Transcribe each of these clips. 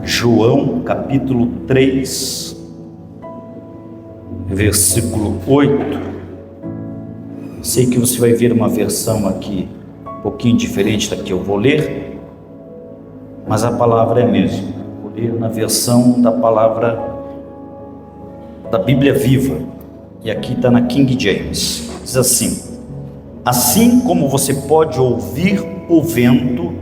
João capítulo 3, versículo 8. Sei que você vai ver uma versão aqui um pouquinho diferente da que eu vou ler, mas a palavra é a mesma. Vou ler na versão da palavra da Bíblia Viva, e aqui está na King James. Diz assim: assim como você pode ouvir o vento,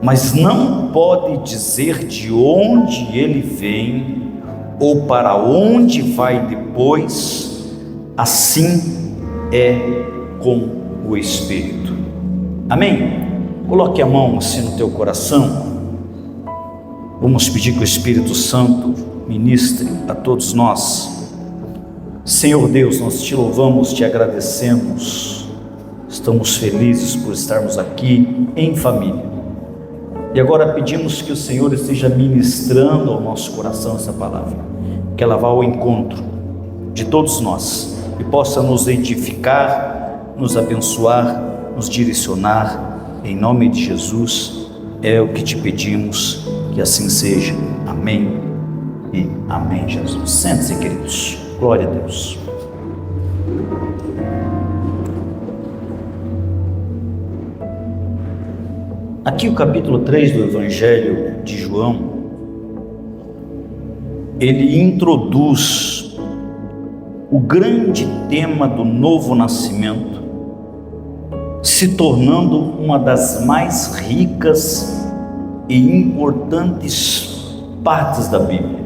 mas não pode dizer de onde ele vem ou para onde vai depois, assim é com o Espírito. Amém? Coloque a mão assim no teu coração. Vamos pedir que o Espírito Santo ministre a todos nós. Senhor Deus, nós te louvamos, te agradecemos, estamos felizes por estarmos aqui em família. E agora pedimos que o Senhor esteja ministrando ao nosso coração essa palavra, que ela vá ao encontro de todos nós e possa nos edificar, nos abençoar, nos direcionar. Em nome de Jesus é o que te pedimos, que assim seja. Amém e amém, Jesus. Sente-se, queridos. Glória a Deus. Aqui o capítulo 3 do Evangelho de João, ele introduz o grande tema do novo nascimento, se tornando uma das mais ricas e importantes partes da Bíblia.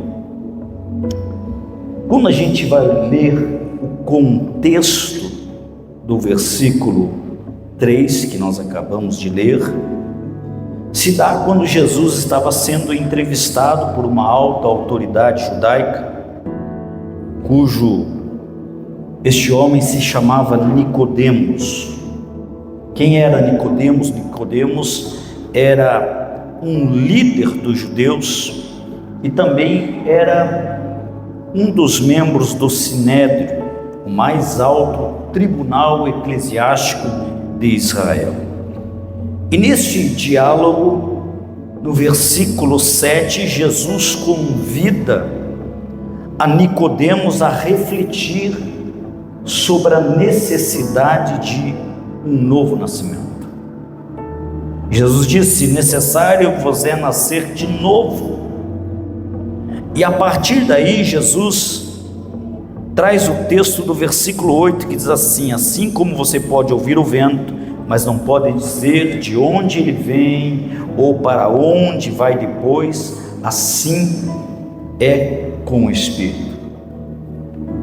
Quando a gente vai ler o contexto do versículo 3 que nós acabamos de ler, se dá quando Jesus estava sendo entrevistado por uma alta autoridade judaica, este homem se chamava Nicodemos. Quem era Nicodemos? Nicodemos era um líder dos judeus e também era um dos membros do Sinédrio, o mais alto tribunal eclesiástico de Israel. E neste diálogo, no versículo 7, Jesus convida a Nicodemos a refletir sobre a necessidade de um novo nascimento. Jesus disse: necessário vos é nascer de novo. E a partir daí, Jesus traz o texto do versículo 8 que diz assim: assim como você pode ouvir o vento, mas não pode dizer de onde ele vem ou para onde vai depois, assim é com o Espírito.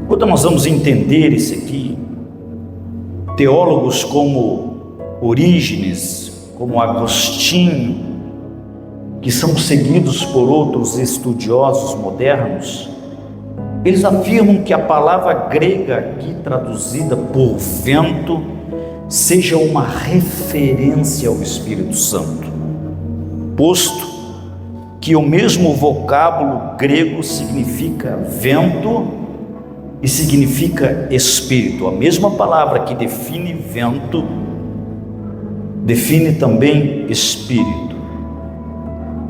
Quando nós vamos entender isso aqui, teólogos como Orígenes, como Agostinho, que são seguidos por outros estudiosos modernos, eles afirmam que a palavra grega aqui traduzida por vento seja uma referência ao Espírito Santo, posto que o mesmo vocábulo grego significa vento e significa espírito. A mesma palavra que define vento define também espírito.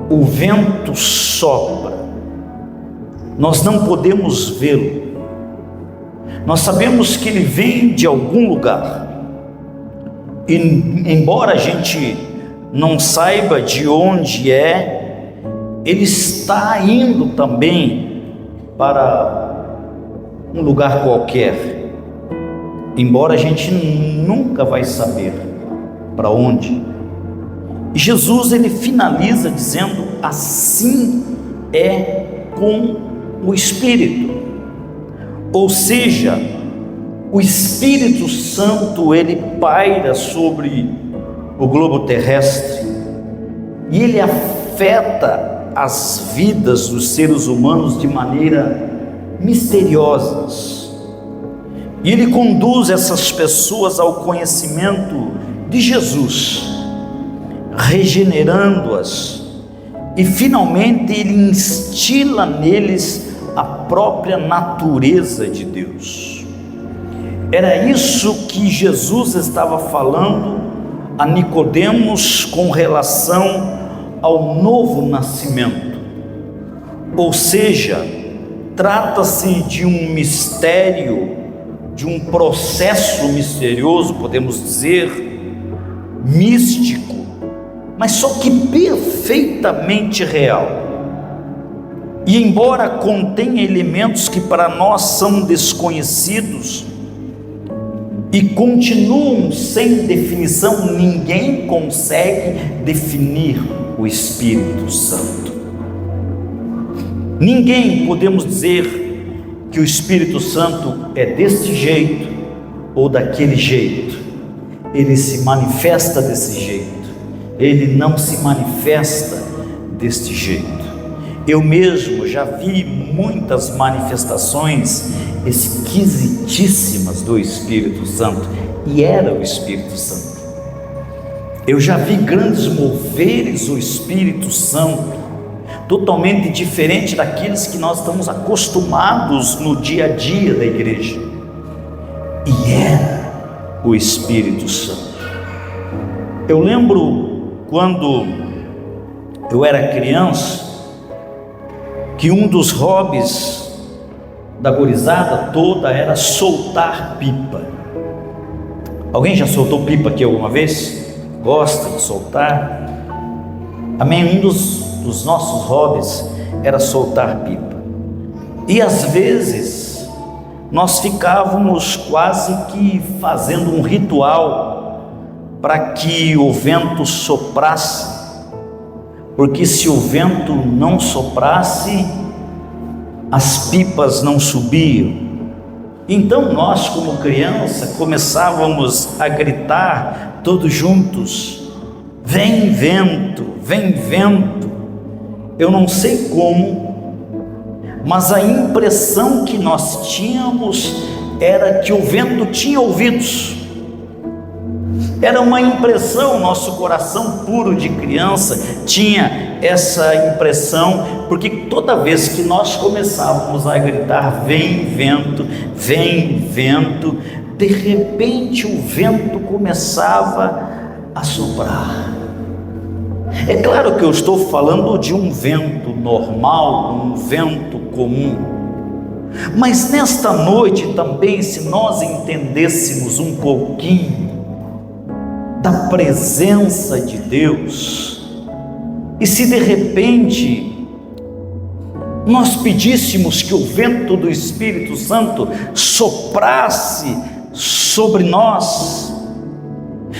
O vento sopra, nós não podemos vê-lo, nós sabemos que ele vem de algum lugar. E embora a gente não saiba de onde é, ele está indo também para um lugar qualquer, embora a gente nunca vai saber para onde. E Jesus, ele finaliza dizendo: assim é com o Espírito. Ou seja, o Espírito Santo, ele paira sobre o globo terrestre e ele afeta as vidas dos seres humanos de maneira misteriosas. E ele conduz essas pessoas ao conhecimento de Jesus, regenerando-as, e finalmente ele instila neles a própria natureza de Deus. Era isso que Jesus estava falando a Nicodemos com relação ao novo nascimento. Ou seja, trata-se de um mistério, de um processo misterioso, podemos dizer, místico, mas só que perfeitamente real. E embora contenha elementos que para nós são desconhecidos e continuam sem definição, ninguém consegue definir o Espírito Santo. Ninguém podemos dizer que o Espírito Santo é deste jeito ou daquele jeito. Ele se manifesta desse jeito, ele não se manifesta deste jeito. Eu mesmo já vi muitas manifestações esquisitíssimas do Espírito Santo, e era o Espírito Santo. Eu já vi grandes moveres do Espírito Santo, totalmente diferente daqueles que nós estamos acostumados no dia a dia da igreja, e era o Espírito Santo. Eu lembro quando eu era criança, que um dos hobbies da gurizada toda era soltar pipa. Alguém já soltou pipa aqui alguma vez? Gosta de soltar? Amém? Um dos nossos hobbies era soltar pipa. E às vezes nós ficávamos quase que fazendo um ritual para que o vento soprasse, porque se o vento não soprasse, as pipas não subiam. Então nós, como criança, começávamos a gritar todos juntos: vem vento, vem vento. Eu não sei como, mas a impressão que nós tínhamos era que o vento tinha ouvidos. Era uma impressão, nosso coração puro de criança tinha essa impressão, porque toda vez que nós começávamos a gritar vem vento, de repente o vento começava a soprar. É claro que eu estou falando de um vento normal, um vento comum, mas nesta noite também, se nós entendêssemos um pouquinho da presença de Deus, e se de repente nós pedíssemos que o vento do Espírito Santo soprasse sobre nós,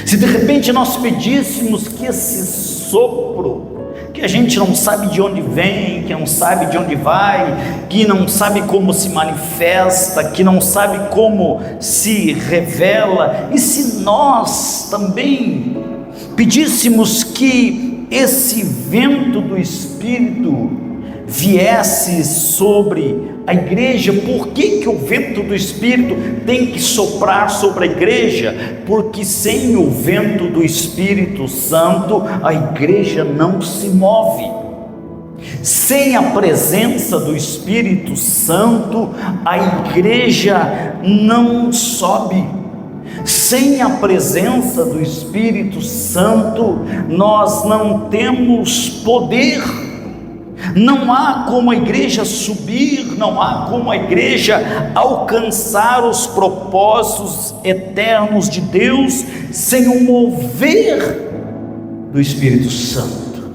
se de repente nós pedíssemos que esse sopro, que a gente não sabe de onde vem, que não sabe de onde vai, que não sabe como se manifesta, que não sabe como se revela, e se nós também pedíssemos que esse vento do Espírito viesse sobre a igreja? Por que o vento do Espírito tem que soprar sobre a igreja? Porque sem o vento do Espírito Santo a igreja não se move. Sem a presença do Espírito Santo a igreja não sobe. Sem a presença do Espírito Santo nós não temos poder. Não há como a igreja subir, não há como a igreja alcançar os propósitos eternos de Deus sem o mover do Espírito Santo.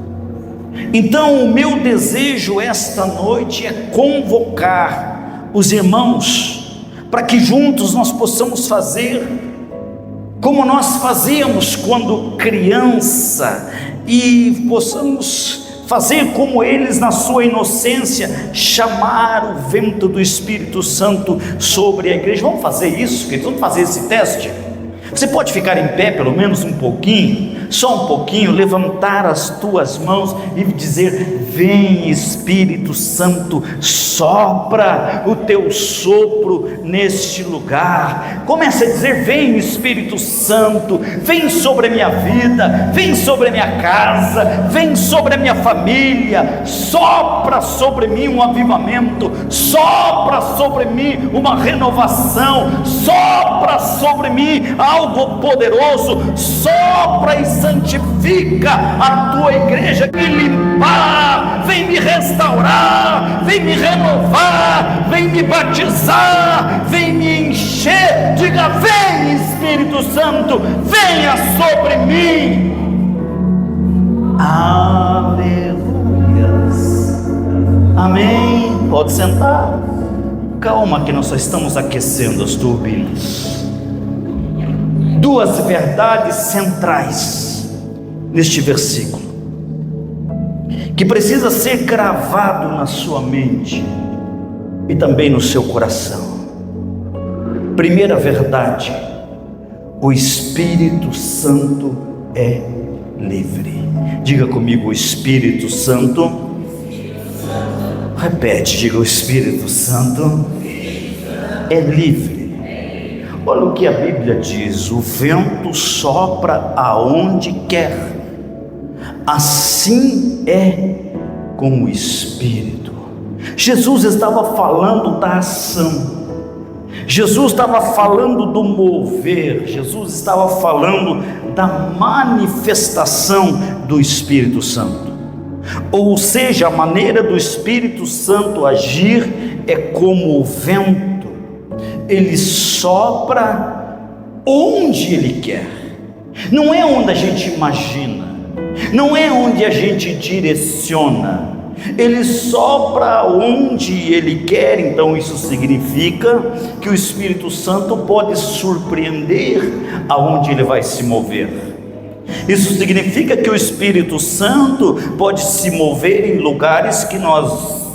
Então o meu desejo esta noite é convocar os irmãos para que juntos nós possamos fazer como nós fazíamos quando criança, e possamos fazer como eles na sua inocência, chamar o vento do Espírito Santo sobre a igreja. Vamos fazer isso, queridos? Vamos fazer esse teste? Você pode ficar em pé pelo menos um pouquinho, só um pouquinho, levantar as tuas mãos e dizer: vem Espírito Santo, sopra o teu sopro neste lugar. Comece a dizer: vem Espírito Santo, vem sobre a minha vida, vem sobre a minha casa, vem sobre a minha família, sopra sobre mim um avivamento, sopra sobre mim uma renovação, sopra sobre mim algo poderoso, sopra e santifica a tua igreja, vem limpar, vem me restaurar, vem me renovar, vem me batizar, vem me encher. Diga: vem, Espírito Santo, venha sobre mim. Aleluias. Amém. Pode sentar. Calma, que nós só estamos aquecendo as turbinas. Duas verdades centrais neste versículo, que precisa ser gravado na sua mente e também no seu coração. Primeira verdade: o Espírito Santo é livre. Diga comigo: o Espírito Santo. Repete, diga: o Espírito Santo é livre. Olha o que a Bíblia diz: o vento sopra aonde quer. Assim é com o Espírito. Jesus estava falando da ação, Jesus estava falando do mover, Jesus estava falando da manifestação do Espírito Santo. Ou seja, a maneira do Espírito Santo agir é como o vento. Ele sopra onde ele quer. Não é onde a gente imagina, não é onde a gente direciona. Ele sopra onde ele quer. Então isso significa que o Espírito Santo pode surpreender aonde ele vai se mover. Isso significa que o Espírito Santo pode se mover em lugares que nós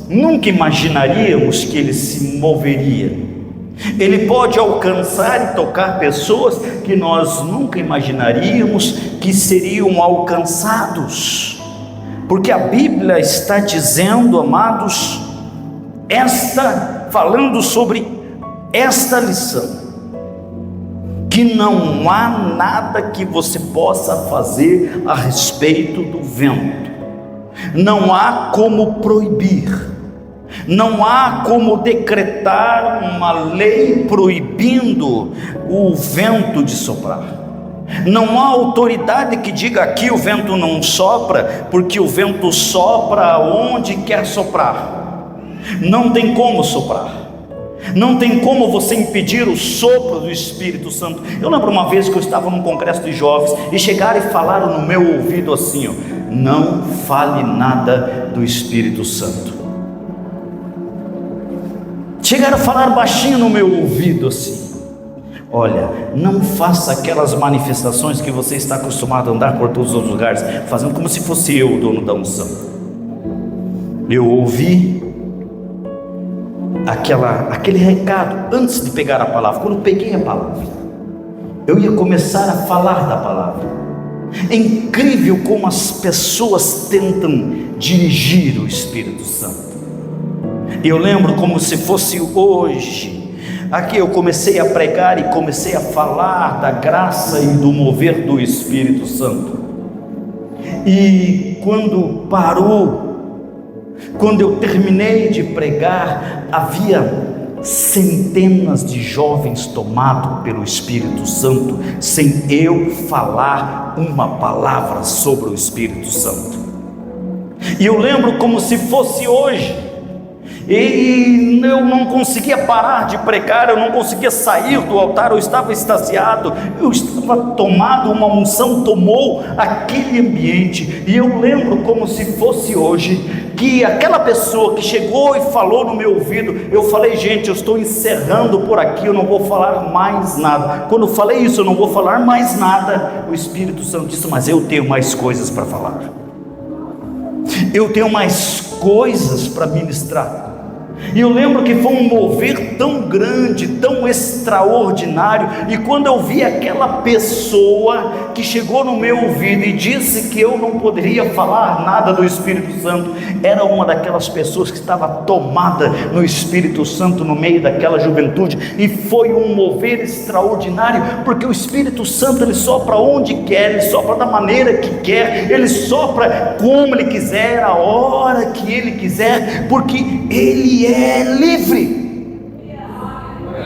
nunca imaginaríamos que ele se moveria. Ele pode alcançar e tocar pessoas que nós nunca imaginaríamos que seriam alcançados. Porque a Bíblia está dizendo, amados, falando sobre esta lição, que não há nada que você possa fazer a respeito do vento. Não há como proibir, não há como decretar uma lei proibindo o vento de soprar. Não há autoridade que diga: aqui o vento não sopra, porque o vento sopra onde quer soprar. Não tem como soprar. Não tem como você impedir o sopro do Espírito Santo. Eu lembro uma vez que eu estava num congresso de jovens e chegaram e falaram no meu ouvido assim: não fale nada do Espírito Santo. Chegaram a falar baixinho no meu ouvido assim: olha, não faça aquelas manifestações que você está acostumado a andar por todos os lugares, fazendo como se fosse eu o dono da unção. Eu ouvi aquele recado antes de pegar a palavra. Quando eu peguei a palavra, eu ia começar a falar da palavra. É incrível como as pessoas tentam dirigir o Espírito Santo. Eu lembro como se fosse hoje. Aqui eu comecei a pregar e comecei a falar da graça e do mover do Espírito Santo. E quando eu terminei de pregar, havia centenas de jovens tomados pelo Espírito Santo, sem eu falar uma palavra sobre o Espírito Santo. E eu lembro como se fosse hoje. E eu não conseguia parar de pregar, eu não conseguia sair do altar, eu estava extasiado, eu estava tomado, uma unção tomou aquele ambiente. E eu lembro como se fosse hoje, que aquela pessoa que chegou e falou no meu ouvido, eu falei: gente, eu estou encerrando por aqui, eu não vou falar mais nada. Quando eu falei isso, eu não vou falar mais nada, o Espírito Santo disse: mas eu tenho mais coisas para falar, eu tenho mais coisas para ministrar. E eu lembro que foi um mover tão grande, tão extraordinário. E quando eu vi aquela pessoa que chegou no meu ouvido e disse que eu não poderia falar nada do Espírito Santo, era uma daquelas pessoas que estava tomada no Espírito Santo no meio daquela juventude. E foi um mover extraordinário, porque o Espírito Santo, ele sopra onde quer, ele sopra da maneira que quer, ele sopra como ele quiser, a hora que ele quiser, porque ele é livre.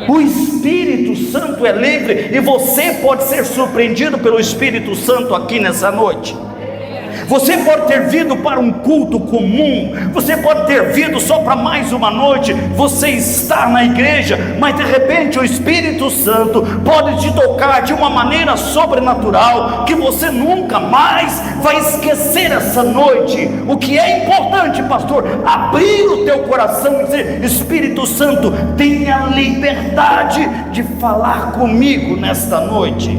O Espírito Santo é livre, e você pode ser surpreendido pelo Espírito Santo aqui nessa noite. Você pode ter vindo para um culto comum, você pode ter vindo só para mais uma noite, você está na igreja, mas de repente o Espírito Santo pode te tocar de uma maneira sobrenatural, que você nunca mais vai esquecer essa noite. O que é importante, pastor, abrir o teu coração e dizer: Espírito Santo, tenha liberdade de falar comigo nesta noite.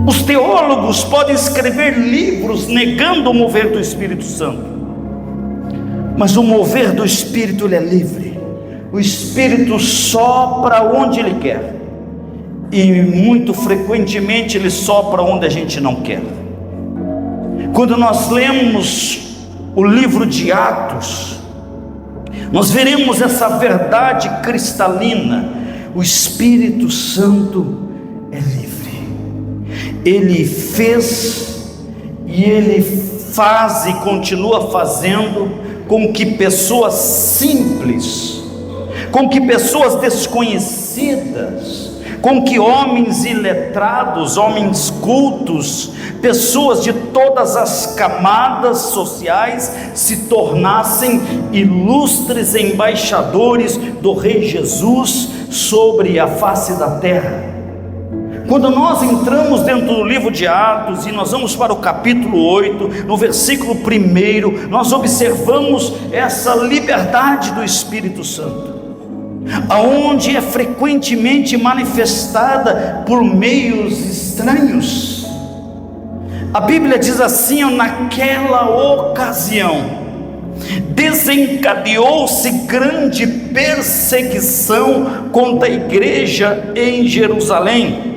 Os teólogos podem escrever livros negando o mover do Espírito Santo, mas o mover do Espírito, ele é livre. O Espírito sopra onde ele quer, e muito frequentemente ele sopra onde a gente não quer. Quando nós lemos o livro de Atos, nós veremos essa verdade cristalina: o Espírito Santo é livre. Ele fez e ele faz e continua fazendo com que pessoas simples, com que pessoas desconhecidas, com que homens iletrados, homens cultos, pessoas de todas as camadas sociais se tornassem ilustres embaixadores do Rei Jesus sobre a face da terra. Quando nós entramos dentro do livro de Atos e nós vamos para o capítulo 8, no versículo 1, nós observamos essa liberdade do Espírito Santo, aonde é frequentemente manifestada por meios estranhos. A Bíblia diz assim: naquela ocasião desencadeou-se grande perseguição contra a igreja em Jerusalém,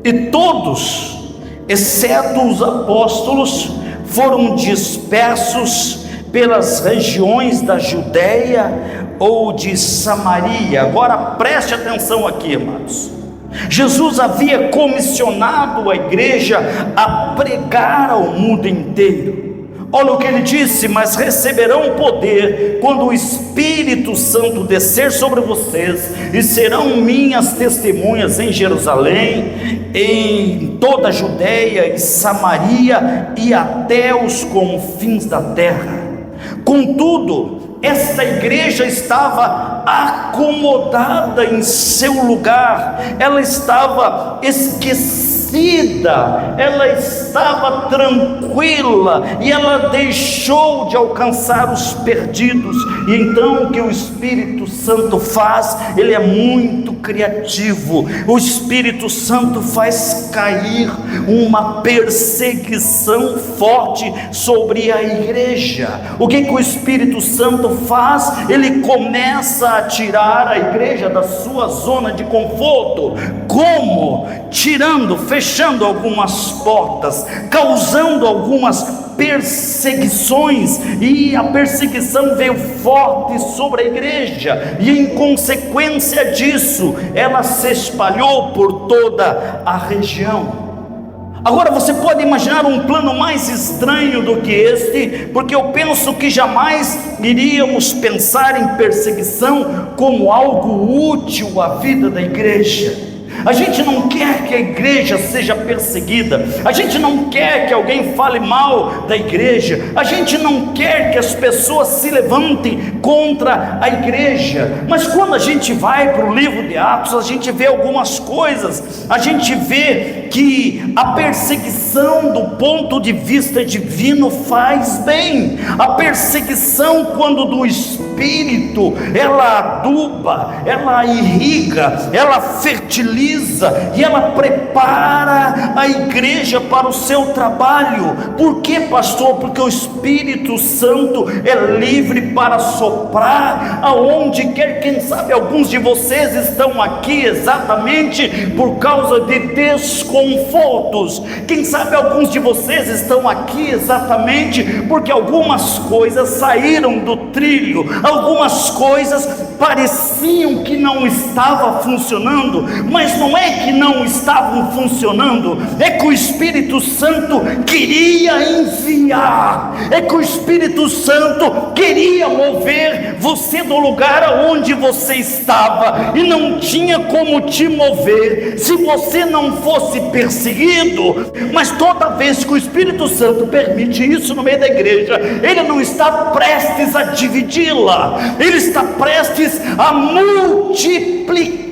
e todos, exceto os apóstolos, foram dispersos pelas regiões da Judéia ou de Samaria. Agora preste atenção aqui, amados. Jesus havia comissionado a igreja a pregar ao mundo inteiro. Olha o que ele disse: mas receberão poder quando o Espírito Santo descer sobre vocês, e serão minhas testemunhas em Jerusalém, em toda a Judéia e Samaria e até os confins da terra. Contudo, esta igreja estava acomodada em seu lugar, ela estava esquecida, ela estava tranquila, e ela deixou de alcançar os perdidos. E então o que o Espírito Santo faz? Ele é muito criativo. O Espírito Santo faz cair uma perseguição forte sobre a igreja. O que o Espírito Santo faz? Ele começa a tirar a igreja da sua zona de conforto. Como? Tirando, fechando algumas portas, causando algumas perseguições, e a perseguição veio forte sobre a igreja, e em consequência disso, ela se espalhou por toda a região. Agora você pode imaginar um plano mais estranho do que este, porque eu penso que jamais iríamos pensar em perseguição como algo útil à vida da igreja. A gente não quer que a igreja seja perseguida, a gente não quer que alguém fale mal da igreja, a gente não quer que as pessoas se levantem contra a igreja. Mas quando a gente vai para o livro de Atos, a gente vê algumas coisas. A gente vê que a perseguição do ponto de vista divino faz bem. A perseguição, quando do Espírito, ela aduba, ela irriga, ela fertiliza, e ela prepara a igreja para o seu trabalho. Por quê, pastor? Porque o Espírito Santo é livre para soprar aonde quer. Quem sabe alguns de vocês estão aqui exatamente por causa de desconfortos. Quem sabe alguns de vocês estão aqui exatamente porque algumas coisas saíram do trilho, algumas coisas pareciam que não estavam funcionando, mas não é que não estavam funcionando, é que o Espírito Santo queria enviar, é que o Espírito Santo queria mover você do lugar onde você estava, e não tinha como te mover se você não fosse perseguido. Mas toda vez que o Espírito Santo permite isso no meio da igreja, Ele não está prestes a dividi-la, Ele está prestes a multiplicá-la.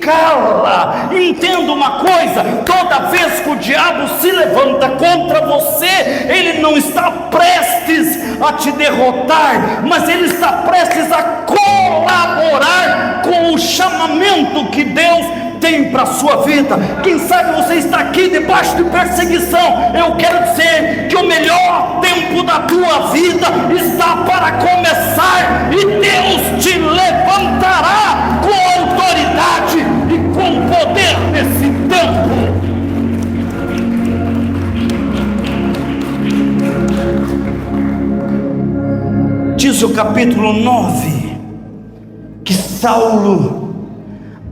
Entenda uma coisa: toda vez que o diabo se levanta contra você, ele não está prestes a te derrotar, mas ele está prestes a colaborar com o chamamento que Deus tem para a sua vida. Quem sabe você está aqui debaixo de perseguição. Eu quero dizer que o melhor tempo da tua vida está para começar, e Deus te levantará com autoridade e com poder nesse tempo. Diz o capítulo 9 que Saulo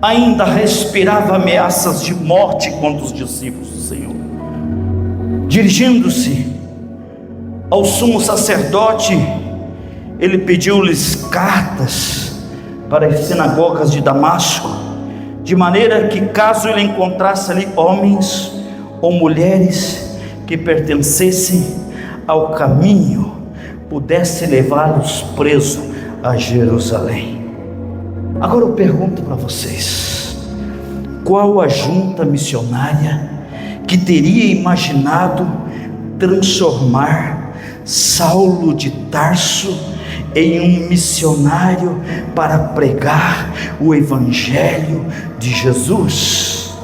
ainda respirava ameaças de morte contra os discípulos do Senhor. Dirigindo-se ao sumo sacerdote, ele pediu-lhes cartas para as sinagogas de Damasco, de maneira que, caso ele encontrasse ali homens ou mulheres que pertencessem ao caminho, pudesse levá-los presos a Jerusalém. Agora eu pergunto para vocês: qual a junta missionária que teria imaginado transformar Saulo de Tarso em um missionário para pregar o Evangelho de Jesus?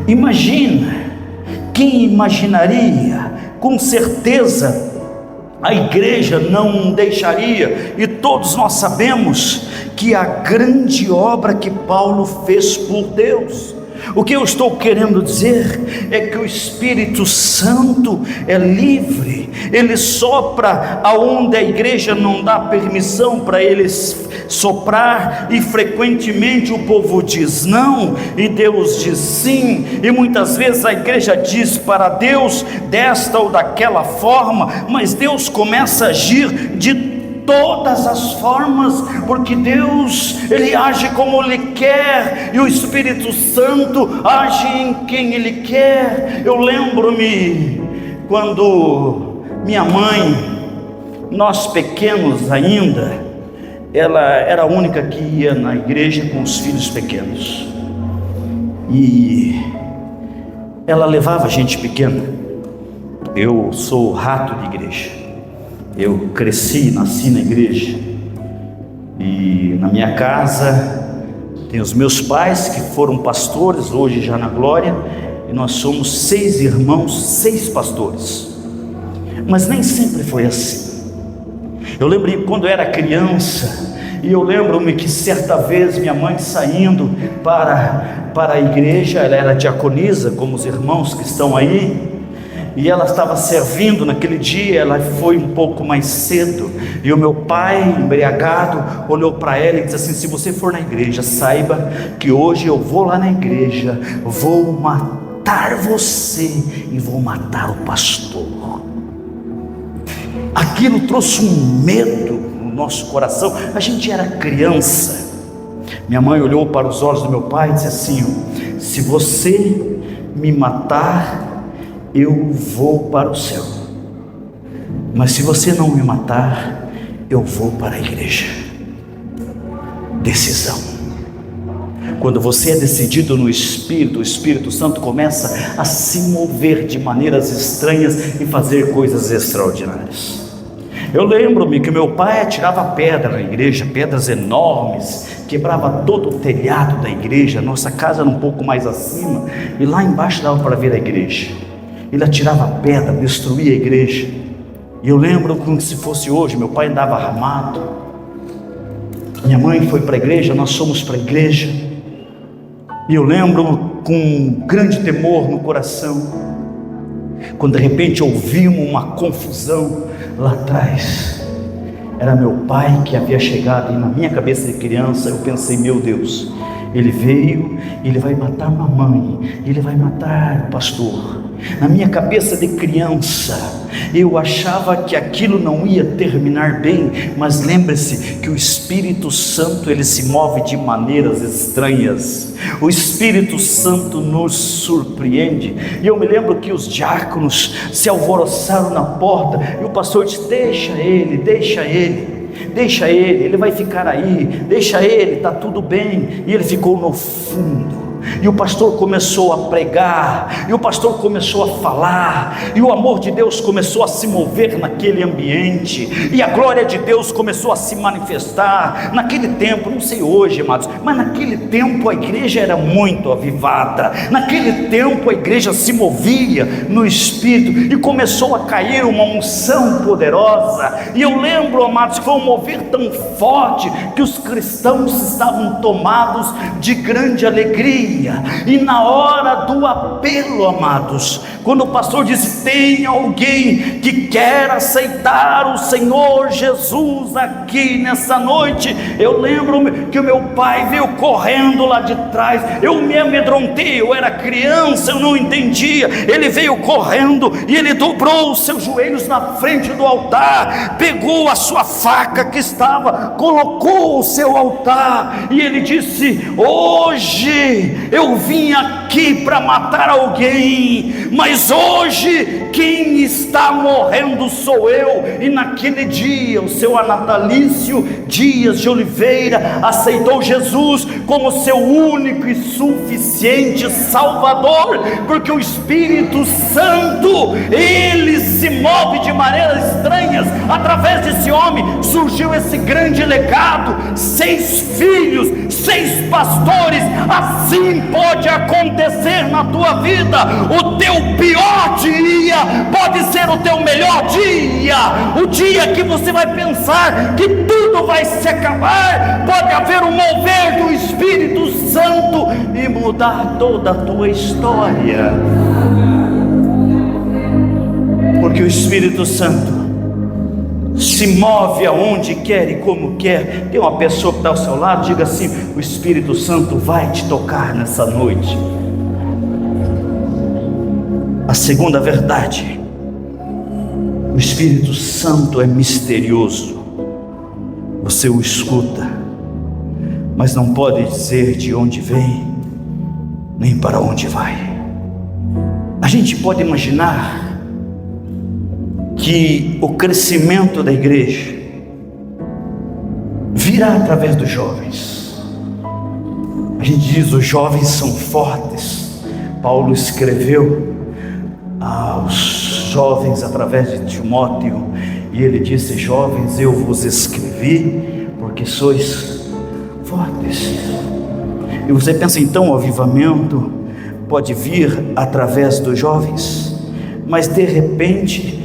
Imagina, quem imaginaria? Com certeza a igreja não deixaria, e todos nós sabemos que a grande obra que Paulo fez por Deus. O que eu estou querendo dizer é que o Espírito Santo é livre, ele sopra aonde a igreja não dá permissão para ele soprar, e frequentemente o povo diz não e Deus diz sim, e muitas vezes a igreja diz para Deus desta ou daquela forma, mas Deus começa a agir de todas as formas, porque Deus, Ele age como Ele quer, e o Espírito Santo age em quem Ele quer. Eu lembro-me quando minha mãe, nós pequenos ainda, ela era a única que ia na igreja com os filhos pequenos, e ela levava a gente pequena. Eu sou rato de igreja, eu cresci, nasci na igreja, e na minha casa tem os meus pais que foram pastores, hoje já na glória, e nós somos 6 irmãos, 6 pastores, mas nem sempre foi assim. Eu lembro quando eu era criança, e eu lembro-me que certa vez minha mãe saindo para a igreja, ela era diaconisa, como os irmãos que estão aí, e ela estava servindo naquele dia, ela foi um pouco mais cedo, e o meu pai, embriagado, olhou para ela e disse assim: se você for na igreja, saiba que hoje eu vou lá na igreja, vou matar você e vou matar o pastor. Aquilo trouxe um medo no nosso coração, a gente era criança. Minha mãe olhou para os olhos do meu pai e disse assim: se você me matar, eu vou para o céu, mas se você não me matar, eu vou para a igreja. Decisão. Quando você é decidido no Espírito, o Espírito Santo começa a se mover de maneiras estranhas e fazer coisas extraordinárias. Eu lembro-me que meu pai atirava pedra na igreja, pedras enormes, quebrava todo o telhado da igreja. Nossa casa era um pouco mais acima, e lá embaixo dava para ver a igreja. Ele atirava pedra, destruía a igreja, e eu lembro como se fosse hoje. Meu pai andava armado, minha mãe foi para a igreja, nós fomos para a igreja, e eu lembro com um grande temor no coração, quando de repente ouvimos uma confusão lá atrás, Era meu pai que havia chegado, e na minha cabeça de criança eu pensei: meu Deus, ele veio, ele vai matar mamãe, ele vai matar o pastor. Na minha cabeça de criança, eu achava que aquilo não ia terminar bem, mas lembre-se que o Espírito Santo, ele se move de maneiras estranhas. O Espírito Santo nos surpreende. E eu me lembro que os diáconos se alvoroçaram na porta, e o pastor disse: deixa ele, ele vai ficar aí, deixa ele, está tudo bem. E ele ficou no fundo. E o pastor começou a pregar, e o pastor começou a falar, e o amor de Deus começou a se mover naquele ambiente, e a glória de Deus começou a se manifestar. Naquele tempo, não sei hoje, amados, mas naquele tempo a igreja era muito avivada. Naquele tempo a igreja se movia no Espírito, e começou a cair uma unção poderosa. E eu lembro, amados, que foi um mover tão forte, que os cristãos estavam tomados de grande alegria. E na hora do apelo, amados, quando o pastor disse: tem alguém que quer aceitar o Senhor Jesus aqui nessa noite, eu lembro que o meu pai veio correndo lá de trás. Eu me amedrontei, eu era criança, eu não entendia. Ele veio correndo e ele dobrou os seus joelhos na frente do altar, pegou a sua faca que estava, colocou o seu altar, e ele disse: hoje eu vim aqui para matar alguém, mas hoje quem está morrendo sou eu. E naquele dia o seu Anatalício Dias de Oliveira aceitou Jesus como seu único e suficiente Salvador, porque o Espírito Santo, ele se move de maneiras estranhas. Através desse homem surgiu esse grande legado: 6 filhos, 6 pastores. Assim pode acontecer na tua vida. O teu pior dia pode ser o teu melhor dia. O dia que você vai pensar que tudo vai se acabar, pode haver um mover do Espírito Santo e mudar toda a tua história, porque o Espírito Santo se move aonde quer e como quer. Tem uma pessoa que está ao seu lado, diga assim: o Espírito Santo vai te tocar nessa noite. A segunda verdade: o Espírito Santo é misterioso. Você o escuta, mas não pode dizer de onde vem, nem para onde vai. A gente pode imaginar que o crescimento da igreja virá através dos jovens. A gente diz: os jovens são fortes. Paulo escreveu aos jovens através de Timóteo, e ele disse: jovens, eu vos escrevi porque sois fortes. E você pensa, então o avivamento pode vir através dos jovens, mas de repente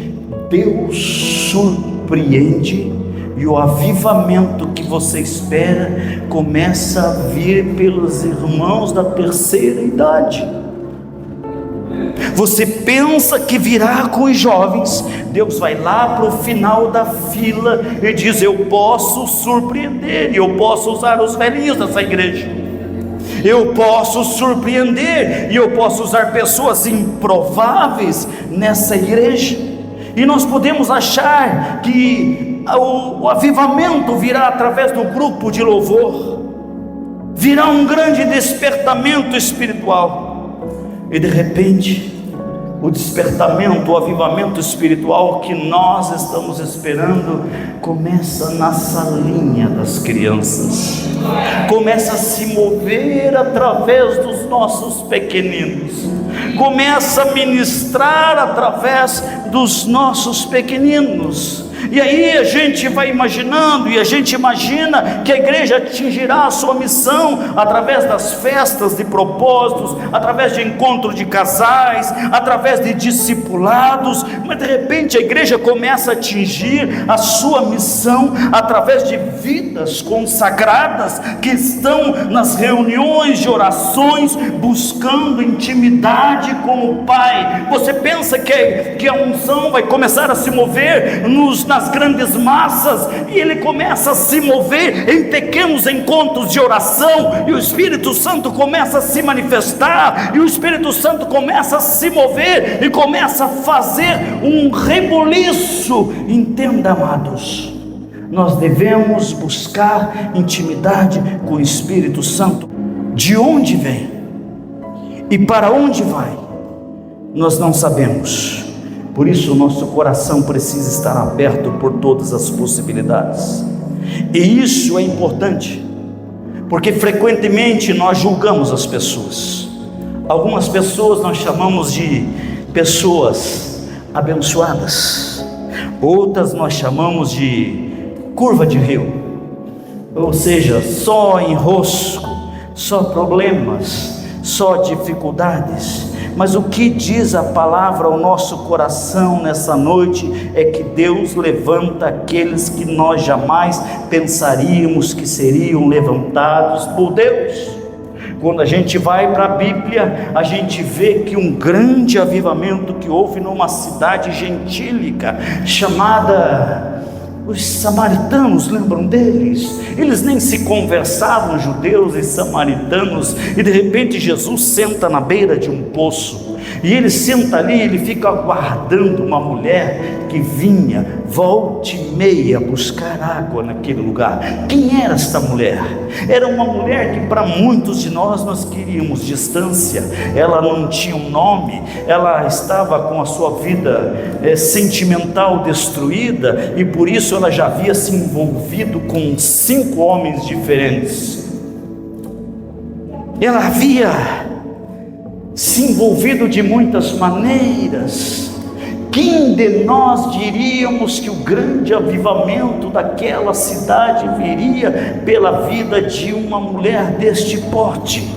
Deus surpreende, e o avivamento que você espera começa a vir pelos irmãos da terceira idade. Você pensa que virá com os jovens, Deus vai lá para o final da fila e diz: eu posso surpreender, e eu posso usar os velhinhos dessa igreja, eu posso surpreender, e eu posso usar pessoas improváveis nessa igreja. E nós podemos achar que o avivamento virá através do grupo de louvor, virá um grande despertamento espiritual, e de repente o despertamento, o avivamento espiritual que nós estamos esperando começa na salinha das crianças, começa a se mover através dos nossos pequeninos, começa a ministrar através dos nossos pequeninos. E aí a gente vai imaginando, e a gente imagina que a igreja atingirá a sua missão através das festas de propósitos, através de encontro de casais, através de discipulados. Mas de repente a igreja começa a atingir a sua missão através de vidas consagradas que estão nas reuniões de orações, buscando intimidade com o Pai. Você pensa que a unção vai começar a se mover nas nas grandes massas, e ele começa a se mover em pequenos encontros de oração, e o Espírito Santo começa a se manifestar, e o Espírito Santo começa a se mover, e começa a fazer um reboliço. Entenda, amados, nós devemos buscar intimidade com o Espírito Santo. De onde vem e para onde vai, nós não sabemos. Por isso o nosso coração precisa estar aberto por todas as possibilidades. E isso é importante, porque frequentemente nós julgamos as pessoas. Algumas pessoas nós chamamos de pessoas abençoadas, outras nós chamamos de curva de rio, ou seja, só enrosco, só problemas, só dificuldades. Mas o que diz a palavra ao nosso coração nessa noite é que Deus levanta aqueles que nós jamais pensaríamos que seriam levantados por Deus. Quando a gente vai para a Bíblia, a gente vê que um grande avivamento que houve numa cidade gentílica chamada... Os samaritanos, lembram deles? Eles nem se conversavam, judeus e samaritanos, e de repente Jesus senta na beira de um poço, e ele senta ali, ele fica aguardando uma mulher que vinha volta e meia buscar água naquele lugar. Quem era esta mulher? Era uma mulher que para muitos de nós queríamos distância. Ela não tinha um nome, ela estava com a sua vida sentimental destruída, e por isso ela já havia se envolvido com 5 homens diferentes. Ela havia se envolvido de muitas maneiras. Quem de nós diríamos que o grande avivamento daquela cidade viria pela vida de uma mulher deste porte?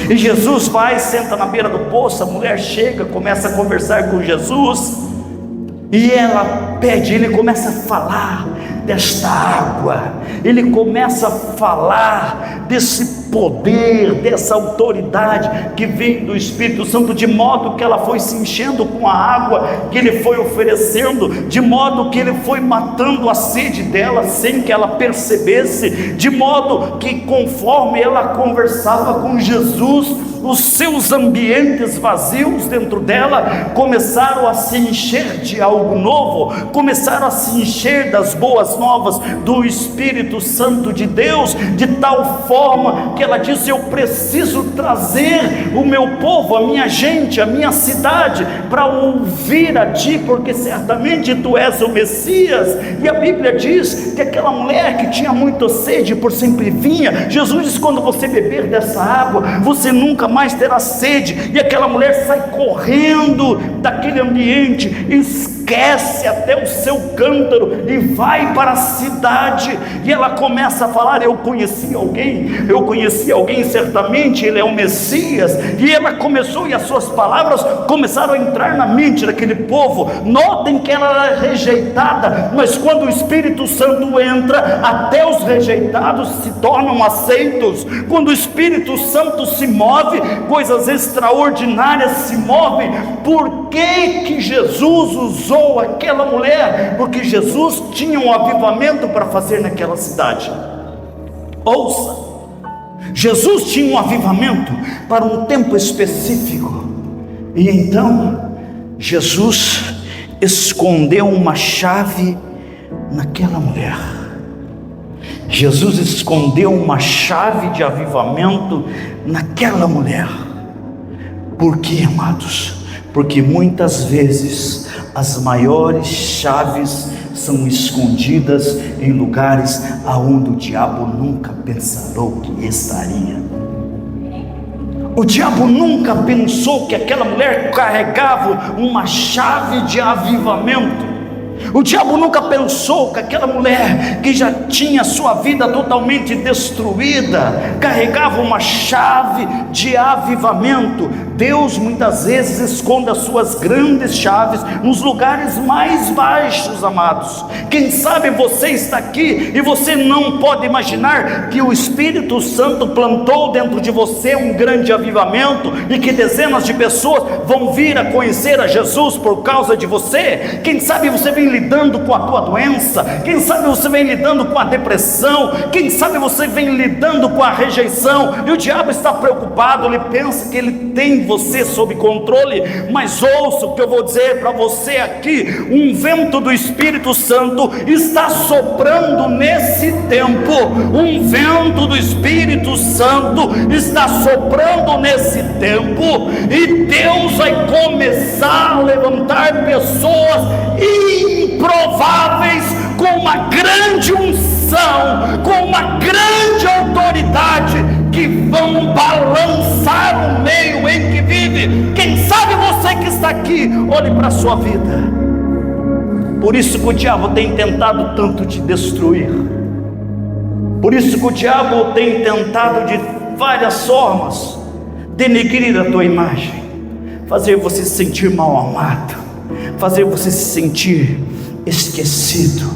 E Jesus vai, senta na beira do poço, a mulher chega, começa a conversar com Jesus, e ela pede, ele começa a falar desta água, ele começa a falar desse poder, dessa autoridade que vem do Espírito Santo, de modo que ela foi se enchendo com a água que ele foi oferecendo, de modo que ele foi matando a sede dela sem que ela percebesse, de modo que conforme ela conversava com Jesus, os seus ambientes vazios dentro dela começaram a se encher de algo novo, começaram a se encher das boas novas do Espírito Santo de Deus, de tal forma que ela disse: eu preciso trazer o meu povo, a minha gente, a minha cidade, para ouvir a ti, porque certamente tu és o Messias. E a Bíblia diz que aquela mulher que tinha muita sede, por sempre vinha. Jesus diz: quando você beber dessa água, você nunca mais terá sede. E aquela mulher sai correndo daquele ambiente, esquece até o seu cântaro e vai para a cidade, e ela começa a falar: eu conheci alguém, certamente ele é o Messias. E ela começou, e as suas palavras começaram a entrar na mente daquele povo. Notem que ela era rejeitada, mas quando o Espírito Santo entra, até os rejeitados se tornam aceitos. Quando o Espírito Santo se move, coisas extraordinárias se movem. Por que Jesus usou aquela mulher? Porque Jesus tinha um avivamento para fazer naquela cidade. Ouça, Jesus tinha um avivamento para um tempo específico, e então Jesus escondeu uma chave naquela mulher. Jesus escondeu uma chave de avivamento naquela mulher. Por quê, amados? Porque muitas vezes as maiores chaves são escondidas em lugares aonde o diabo nunca pensou que estaria. O diabo nunca pensou que aquela mulher carregava uma chave de avivamento. O diabo nunca pensou que aquela mulher que já tinha sua vida totalmente destruída carregava uma chave de avivamento. Deus muitas vezes esconde as suas grandes chaves nos lugares mais baixos, amados. Quem sabe você está aqui e você não pode imaginar que o Espírito Santo plantou dentro de você um grande avivamento e que dezenas de pessoas vão vir a conhecer a Jesus por causa de você. Quem sabe você vem lidando com a tua doença, quem sabe você vem lidando com a depressão, quem sabe você vem lidando com a rejeição, e o diabo está preocupado, ele pensa que ele tem você sob controle. Mas ouça o que eu vou dizer para você aqui: um vento do Espírito Santo está soprando nesse tempo, um vento do Espírito Santo está soprando nesse tempo, e Deus vai começar a levantar pessoas improváveis, com uma grande unção, com uma grande autoridade, que vão balançar o meio em que vive. Quem sabe você que está aqui, olhe para a sua vida. Por isso que o diabo tem tentado tanto te destruir, por isso que o diabo tem tentado de várias formas denegrir a tua imagem, fazer você se sentir mal amado, fazer você se sentir esquecido.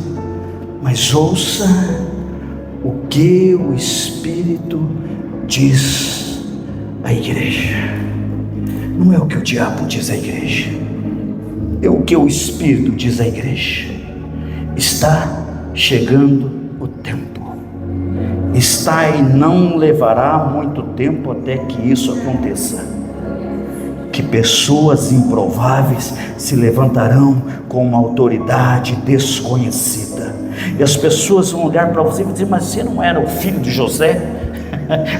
Mas ouça o que o Espírito diz à igreja. Não é o que o diabo diz à igreja, é o que o Espírito diz à igreja. Está chegando o tempo, está e não levará muito tempo até que isso aconteça, que pessoas improváveis se levantarão com uma autoridade desconhecida, e as pessoas vão olhar para você e dizer: mas você não era o filho de José?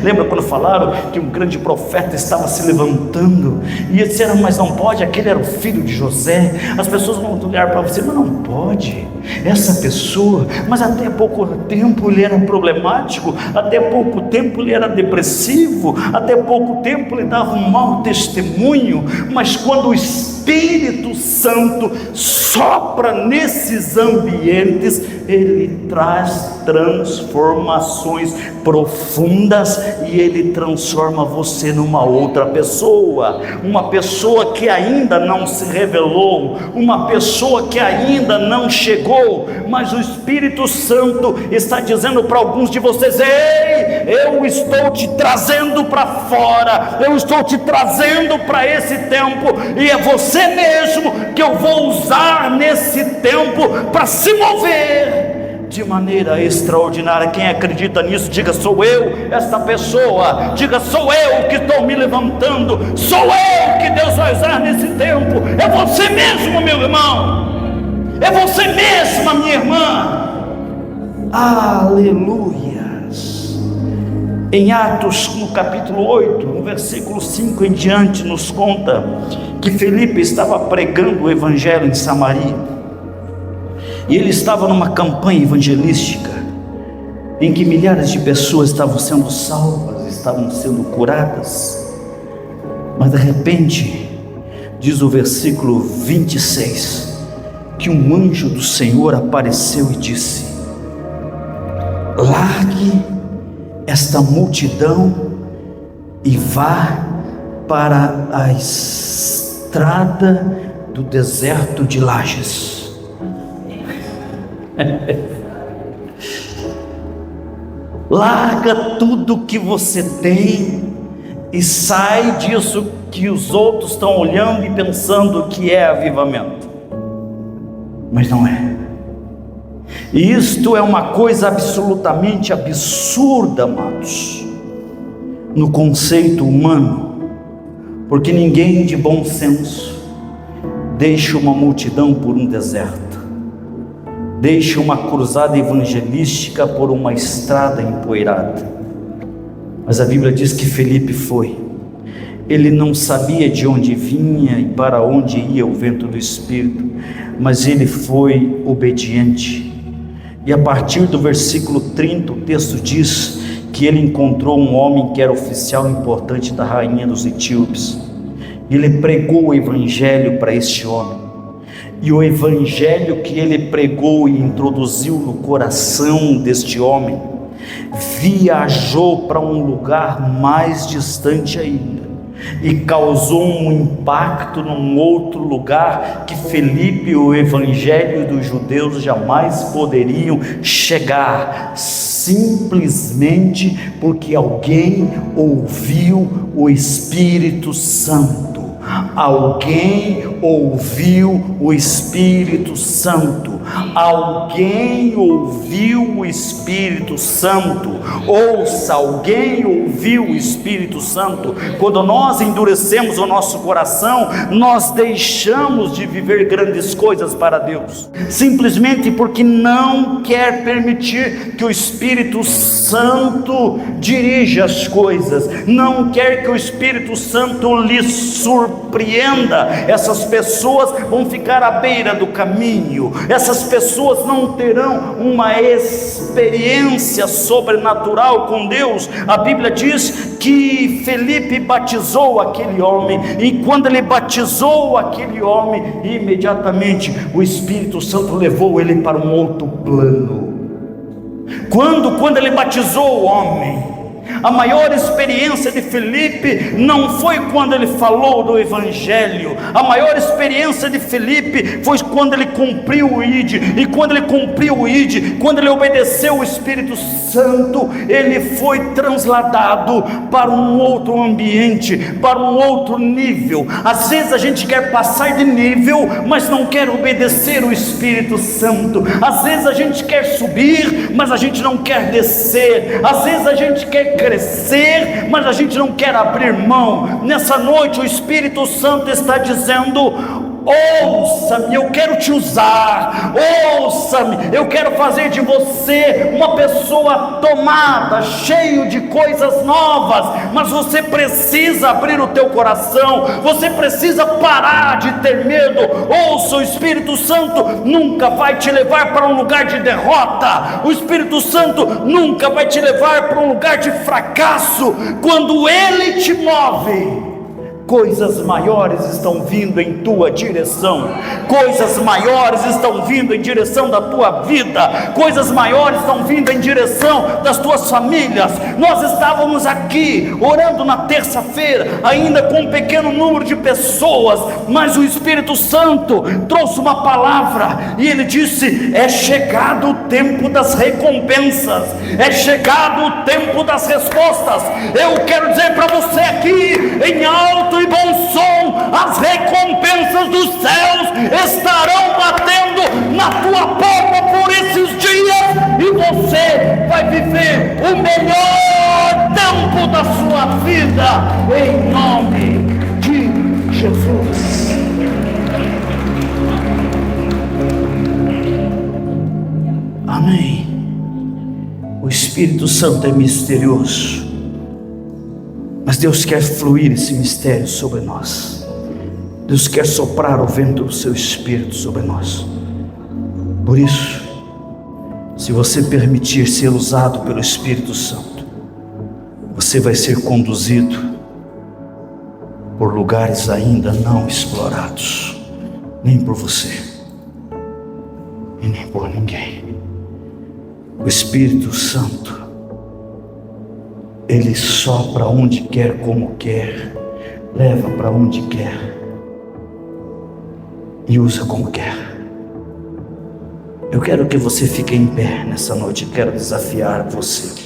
Lembra quando falaram que um grande profeta estava se levantando, e eles disseram: mas não pode, aquele era o filho de José. As pessoas vão olhar para você: mas não pode, essa pessoa, mas até pouco tempo ele era problemático, até pouco tempo ele era depressivo, até pouco tempo ele dava um mau testemunho. Mas quando o Espírito Santo sopra nesses ambientes, ele traz transformações profundas, e ele transforma você numa outra pessoa, uma pessoa que ainda não se revelou, uma pessoa que ainda não chegou. Mas o Espírito Santo está dizendo para alguns de vocês: ei, eu estou te trazendo para fora, eu estou te trazendo para esse tempo, e é você mesmo que eu vou usar nesse tempo para se mover de maneira extraordinária. Quem acredita nisso, diga: sou eu esta pessoa. Diga: sou eu que estou me levantando, sou eu que Deus vai usar nesse tempo. É você mesmo, meu irmão, é você mesma, minha irmã. Aleluias. Em Atos, no capítulo 8, no versículo 5 em diante, nos conta que Felipe estava pregando o evangelho em Samaria, e ele estava numa campanha evangelística em que milhares de pessoas estavam sendo salvas, estavam sendo curadas. Mas de repente, diz o versículo 26, que um anjo do Senhor apareceu e disse: largue esta multidão e vá para a estrada do deserto de Lages. Larga tudo que você tem e sai disso que os outros estão olhando e pensando que é avivamento, mas não é. E isto é uma coisa absolutamente absurda, amados, no conceito humano, porque ninguém de bom senso deixa uma multidão por um deserto, deixa uma cruzada evangelística por uma estrada empoeirada. Mas a Bíblia diz que Felipe foi. Ele não sabia de onde vinha e para onde ia o vento do Espírito, mas ele foi obediente. E a partir do versículo 30, o texto diz que ele encontrou um homem que era oficial importante da rainha dos etíopes. Ele pregou o evangelho para este homem. E o evangelho que ele pregou e introduziu no coração deste homem viajou para um lugar mais distante ainda. e causou um impacto num outro lugar que Filipe e o evangelho dos judeus jamais poderiam chegar, simplesmente porque alguém ouviu o Espírito Santo. Alguém ouviu o Espírito Santo. Alguém ouviu o Espírito Santo. Ouça, alguém ouviu o Espírito Santo. Quando nós endurecemos o nosso coração, nós deixamos de viver grandes coisas para Deus, simplesmente porque não quer permitir que o Espírito Santo dirija as coisas, não quer que o Espírito Santo lhe surpreenda. Essas pessoas vão ficar à beira do caminho, essas pessoas não terão uma experiência sobrenatural com Deus. A Bíblia diz que Felipe batizou aquele homem, e quando ele batizou aquele homem, imediatamente o Espírito Santo levou ele para um outro plano. Quando ele batizou o homem, a maior experiência de Felipe não foi quando ele falou do Evangelho. A maior experiência de Felipe foi quando ele cumpriu o ID. E quando ele cumpriu o ID, quando ele obedeceu o Espírito Santo, ele foi transladado para um outro ambiente, para um outro nível. Às vezes a gente quer passar de nível, mas não quer obedecer o Espírito Santo. Às vezes a gente quer subir, mas a gente não quer descer. Às vezes a gente quer crescer, mas a gente não quer abrir mão. Nessa noite o Espírito Santo está dizendo: ouça-me, eu quero te usar. Ouça-me, eu quero fazer de você uma pessoa tomada, cheio de coisas novas. Mas você precisa abrir o teu coração, você precisa parar de ter medo. Ouça, o Espírito Santo nunca vai te levar para um lugar de derrota. O Espírito Santo nunca vai te levar para um lugar de fracasso. Quando Ele te move, coisas maiores estão vindo em tua direção, coisas maiores estão vindo em direção da tua vida, coisas maiores estão vindo em direção das tuas famílias. Nós estávamos aqui orando na terça-feira, ainda com um pequeno número de pessoas, mas o Espírito Santo trouxe uma palavra e ele disse: é chegado o tempo das recompensas, é chegado o tempo das respostas. Eu quero dizer para você aqui, em alto e bom som, as recompensas dos céus estarão batendo na tua porta por esses dias, e você vai viver o melhor tempo da sua vida, em nome de Jesus. Amém. O Espírito Santo é misterioso, mas Deus quer fluir esse mistério sobre nós. Deus quer soprar o vento do seu Espírito sobre nós. Por isso, se você permitir ser usado pelo Espírito Santo, você vai ser conduzido por lugares ainda não explorados, nem por você e nem por ninguém. O Espírito Santo, Ele sopra onde quer, como quer, leva para onde quer e usa como quer. Eu quero que você fique em pé nessa noite. Quero desafiar você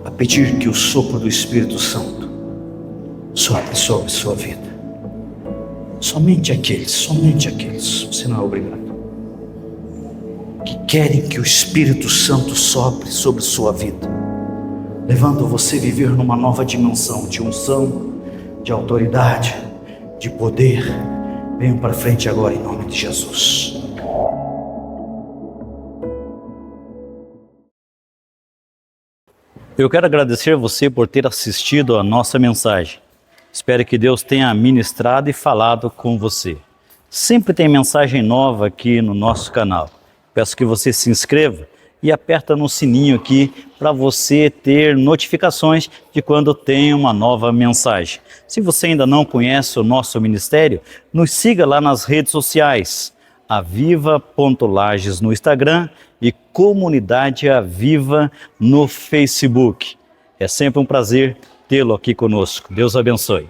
a pedir que o sopro do Espírito Santo sopre sobre sua vida. Somente aqueles, você não é obrigado, que querem que o Espírito Santo sopre sobre sua vida, levando você a viver numa nova dimensão de unção, de autoridade, de poder. Venham para frente agora, em nome de Jesus. Eu quero agradecer você por ter assistido a nossa mensagem. Espero que Deus tenha ministrado e falado com você. Sempre tem mensagem nova aqui no nosso canal. Peço que você se inscreva e aperta no sininho aqui para você ter notificações de quando tem uma nova mensagem. Se você ainda não conhece o nosso ministério, nos siga lá nas redes sociais, aviva.lages no Instagram e Comunidade Aviva no Facebook. É sempre um prazer tê-lo aqui conosco. Deus abençoe.